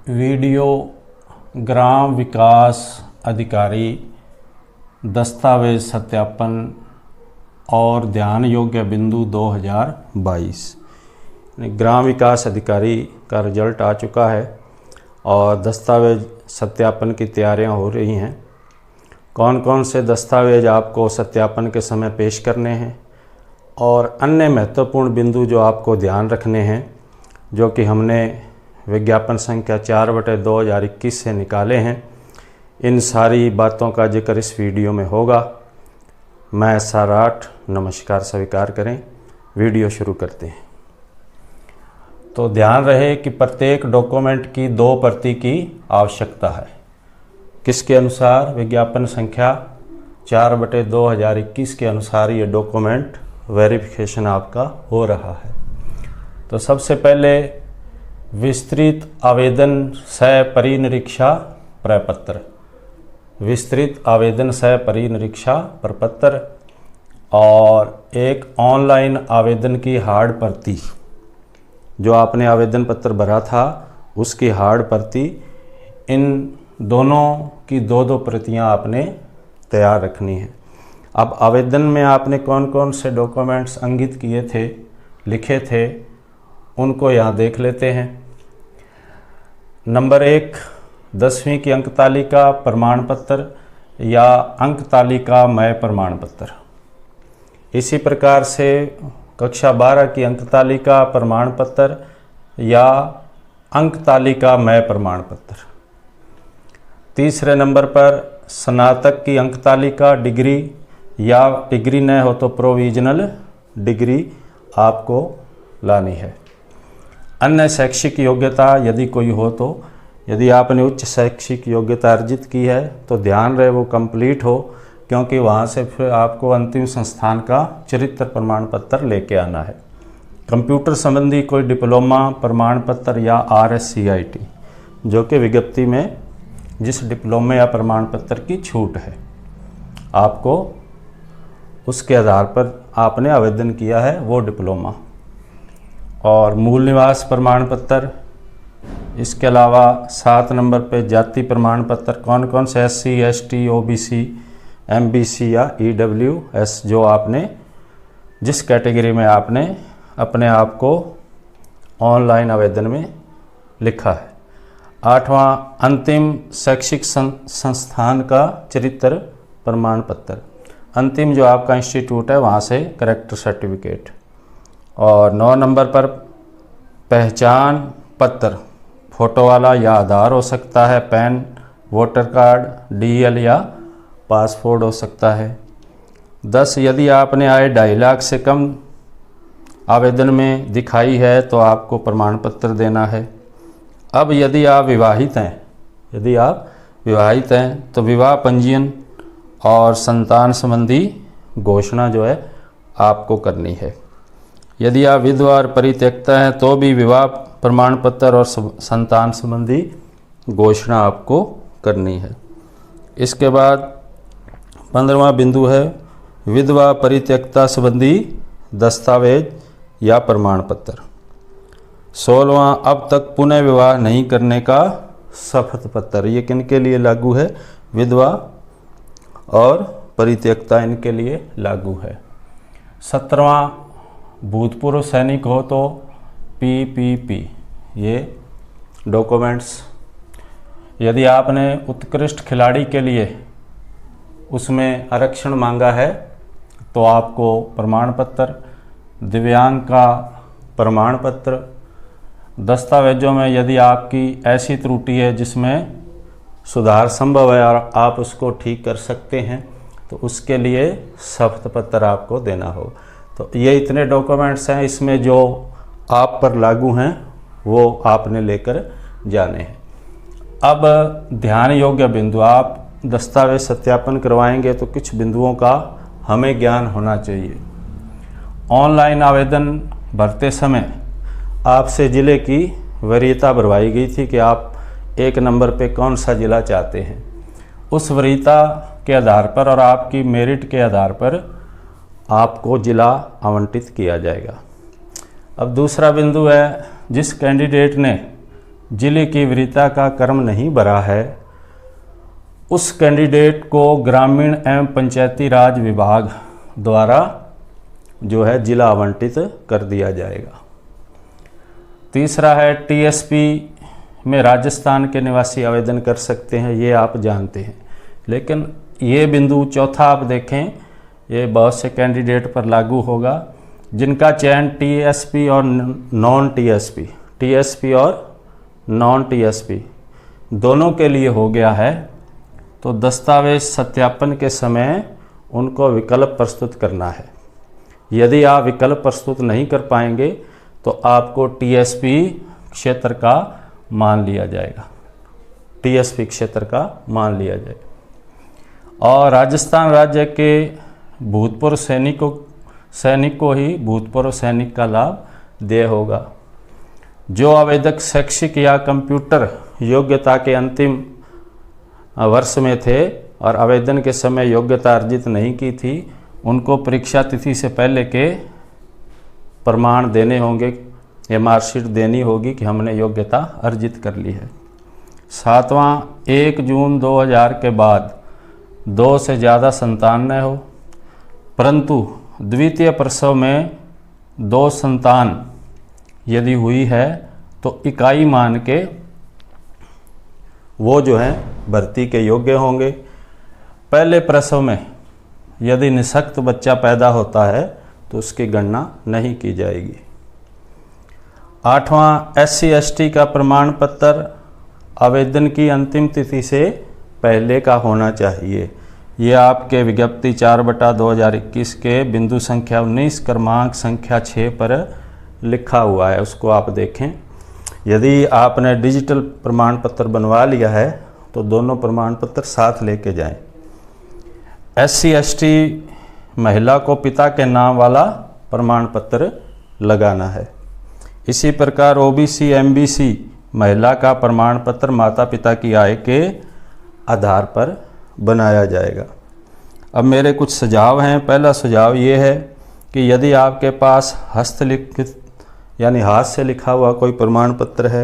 Video ग्राम विकास अधिकारी दस्तावेज सत्यापन और ध्यान योग्य बिंदु 2022। ग्राम विकास अधिकारी का रिजल्ट आ चुका है और दस्तावेज सत्यापन की तैयारियां हो रही हैं। कौन कौन से दस्तावेज आपको सत्यापन के समय पेश करने हैं और अन्य महत्वपूर्ण बिंदु जो आपको ध्यान रखने हैं, जो कि हमने विज्ञापन संख्या 4/2021 से निकाले हैं, इन सारी बातों का जिक्र इस वीडियो में होगा। मैं SR8 नमस्कार स्वीकार करें। वीडियो शुरू करते हैं। तो ध्यान रहे कि प्रत्येक डॉक्यूमेंट की 2 प्रति की आवश्यकता है। किसके अनुसार? विज्ञापन संख्या 4/2021 के अनुसार ये डॉक्यूमेंट वेरिफिकेशन आपका हो रहा है। तो सबसे पहले विस्तृत आवेदन सह परिनिरीक्षा प्रपत्र, विस्तृत आवेदन सह परिनिरीक्षा प्रपत्र और एक ऑनलाइन आवेदन की हार्ड प्रति, जो आपने आवेदन पत्र भरा था उसकी हार्ड प्रति, इन दोनों की 2-2 प्रतियां आपने तैयार रखनी है। अब आवेदन में आपने कौन कौन से डॉक्यूमेंट्स अंकित किए थे, लिखे थे, उनको यहाँ देख लेते हैं। नंबर 1, 10वीं की अंक तालिका प्रमाण पत्र या अंक तालिका मय प्रमाण पत्र। इसी प्रकार से कक्षा 12 की अंक तालिका प्रमाण पत्र या अंक तालिका मय प्रमाण पत्र। तीसरे नंबर पर स्नातक की अंक तालिका डिग्री या डिग्री न हो तो प्रोविजनल डिग्री आपको लानी है। अन्य शैक्षिक योग्यता यदि कोई हो तो, यदि आपने उच्च शैक्षिक योग्यता अर्जित की है तो ध्यान रहे वो कंप्लीट हो, क्योंकि वहाँ से फिर आपको अंतिम संस्थान का चरित्र प्रमाण पत्र लेके आना है। कंप्यूटर संबंधी कोई डिप्लोमा प्रमाण पत्र या RSCIT, जो कि विज्ञप्ति में जिस डिप्लोमा या प्रमाण पत्र की छूट है, आपको उसके आधार पर आपने आवेदन किया है वो डिप्लोमा। और मूल निवास प्रमाण पत्र, इसके अलावा 7 नंबर पे जाति प्रमाण पत्र, कौन कौन से SC, ST, OBC, MBC या EWS, जो आपने जिस कैटेगरी में आपने अपने आप को ऑनलाइन आवेदन में लिखा है। 8वां अंतिम शैक्षिक संस्थान का चरित्र प्रमाण पत्र, अंतिम जो आपका इंस्टीट्यूट है वहाँ से करेक्टर सर्टिफिकेट। और 9 नंबर पर पहचान पत्र, फ़ोटो वाला या आधार हो सकता है, पैन, वोटर कार्ड, DL या पासपोर्ट हो सकता है। 10, यदि आपने आय 2.5 लाख से कम आवेदन में दिखाई है तो आपको प्रमाण पत्र देना है। अब यदि आप विवाहित हैं, तो विवाह पंजीयन और संतान संबंधी घोषणा जो है आपको करनी है। यदि आप विधवा और परित्यक्ता हैं तो भी विवाह प्रमाण पत्र और संतान संबंधी घोषणा आपको करनी है। इसके बाद 15वां बिंदु है विधवा परित्यक्ता संबंधी दस्तावेज या प्रमाण पत्र। 16वां अब तक पुनः विवाह नहीं करने का शपथ पत्र। ये किन के लिए लागू है? विधवा और परित्यक्ता, इनके लिए लागू है। 17वां भूतपूर्व सैनिक हो तो PPP, ये डॉक्यूमेंट्स। यदि आपने उत्कृष्ट खिलाड़ी के लिए उसमें आरक्षण मांगा है तो आपको प्रमाण पत्र, दिव्यांग का प्रमाण पत्र। दस्तावेजों में यदि आपकी ऐसी त्रुटि है जिसमें सुधार संभव है और आप उसको ठीक कर सकते हैं तो उसके लिए शपथ पत्र आपको देना हो। तो ये इतने डॉक्यूमेंट्स हैं, इसमें जो आप पर लागू हैं वो आपने लेकर जाने हैं। अब ध्यान योग्य बिंदु, आप दस्तावेज सत्यापन करवाएंगे तो कुछ बिंदुओं का हमें ज्ञान होना चाहिए। ऑनलाइन आवेदन भरते समय आपसे ज़िले की वरीयता भरवाई गई थी कि आप 1 नंबर पे कौन सा ज़िला चाहते हैं। उस वरीयता के आधार पर और आपकी मेरिट के आधार पर आपको ज़िला आवंटित किया जाएगा। अब दूसरा बिंदु है, जिस कैंडिडेट ने जिले की वरीयता का क्रम नहीं भरा है, उस कैंडिडेट को ग्रामीण एवं पंचायती राज विभाग द्वारा जो है जिला आवंटित कर दिया जाएगा। तीसरा है टीएसपी में राजस्थान के निवासी आवेदन कर सकते हैं, ये आप जानते हैं। लेकिन ये बिंदु चौथा आप देखें, ये बहुत से कैंडिडेट पर लागू होगा जिनका चयन टीएसपी और नॉन टीएसपी, टीएसपी और नॉन टीएसपी दोनों के लिए हो गया है। तो दस्तावेज सत्यापन के समय उनको विकल्प प्रस्तुत करना है। यदि आप विकल्प प्रस्तुत नहीं कर पाएंगे तो आपको टीएसपी क्षेत्र का मान लिया जाएगा, टीएसपी क्षेत्र का मान लिया जाएगा। और राजस्थान राज्य के भूतपूर्व सैनिक को ही भूतपूर्व सैनिक का लाभ देय होगा। जो आवेदक शैक्षिक या कंप्यूटर योग्यता के अंतिम वर्ष में थे और आवेदन के समय योग्यता अर्जित नहीं की थी, उनको परीक्षा तिथि से पहले के प्रमाण देने होंगे या मार्कशीट देनी होगी कि हमने योग्यता अर्जित कर ली है। सातवां, 1 जून 2000 के बाद 2 से ज़्यादा संतान न हो, परंतु द्वितीय प्रसव में 2 संतान यदि हुई है तो इकाई मान के वो जो है भर्ती के योग्य होंगे। पहले प्रसव में यदि निःशक्त बच्चा पैदा होता है तो उसकी गणना नहीं की जाएगी। 8वां, SC/ST का प्रमाण पत्र आवेदन की अंतिम तिथि से पहले का होना चाहिए। ये आपके विज्ञप्ति 4/2021 के बिंदु संख्या 19 क्रमांक संख्या 6 पर लिखा हुआ है, उसको आप देखें। यदि आपने डिजिटल प्रमाण पत्र बनवा लिया है तो दोनों प्रमाण पत्र साथ लेके जाएं। SC/ST महिला को पिता के नाम वाला प्रमाण पत्र लगाना है। इसी प्रकार OBC MBC महिला का प्रमाण पत्र माता पिता की आय के आधार पर बनाया जाएगा। अब मेरे कुछ सुझाव हैं। पहला सुझाव ये है कि यदि आपके पास हस्तलिखित यानी हाथ से लिखा हुआ कोई प्रमाण पत्र है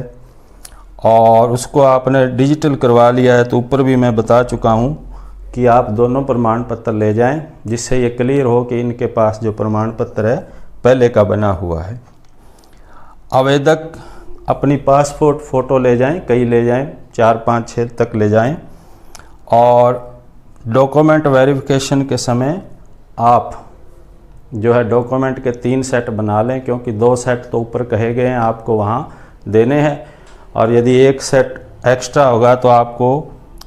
और उसको आपने डिजिटल करवा लिया है, तो ऊपर भी मैं बता चुका हूँ कि आप दोनों प्रमाण पत्र ले जाएं, जिससे ये क्लियर हो कि इनके पास जो प्रमाण पत्र है पहले का बना हुआ है। आवेदक अपनी पासपोर्ट फ़ोटो ले जाएं, कई ले जाएं, 4, 5, 6 तक ले जाएं। और डॉक्यूमेंट वेरिफिकेशन के समय आप जो है डॉक्यूमेंट के 3 सेट बना लें, क्योंकि 2 सेट तो ऊपर कहे गए हैं आपको वहाँ देने हैं, और यदि 1 सेट एक्स्ट्रा होगा तो आपको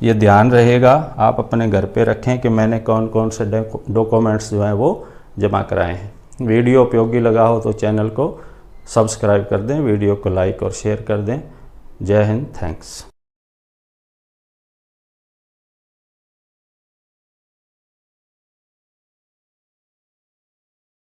ये ध्यान रहेगा, आप अपने घर पे रखें कि मैंने कौन कौन से डॉक्यूमेंट्स जो हैं वो जमा कराए हैं। वीडियो उपयोगी लगा हो तो चैनल को सब्सक्राइब कर दें, वीडियो को लाइक और शेयर कर दें। जय हिंद, थैंक्स।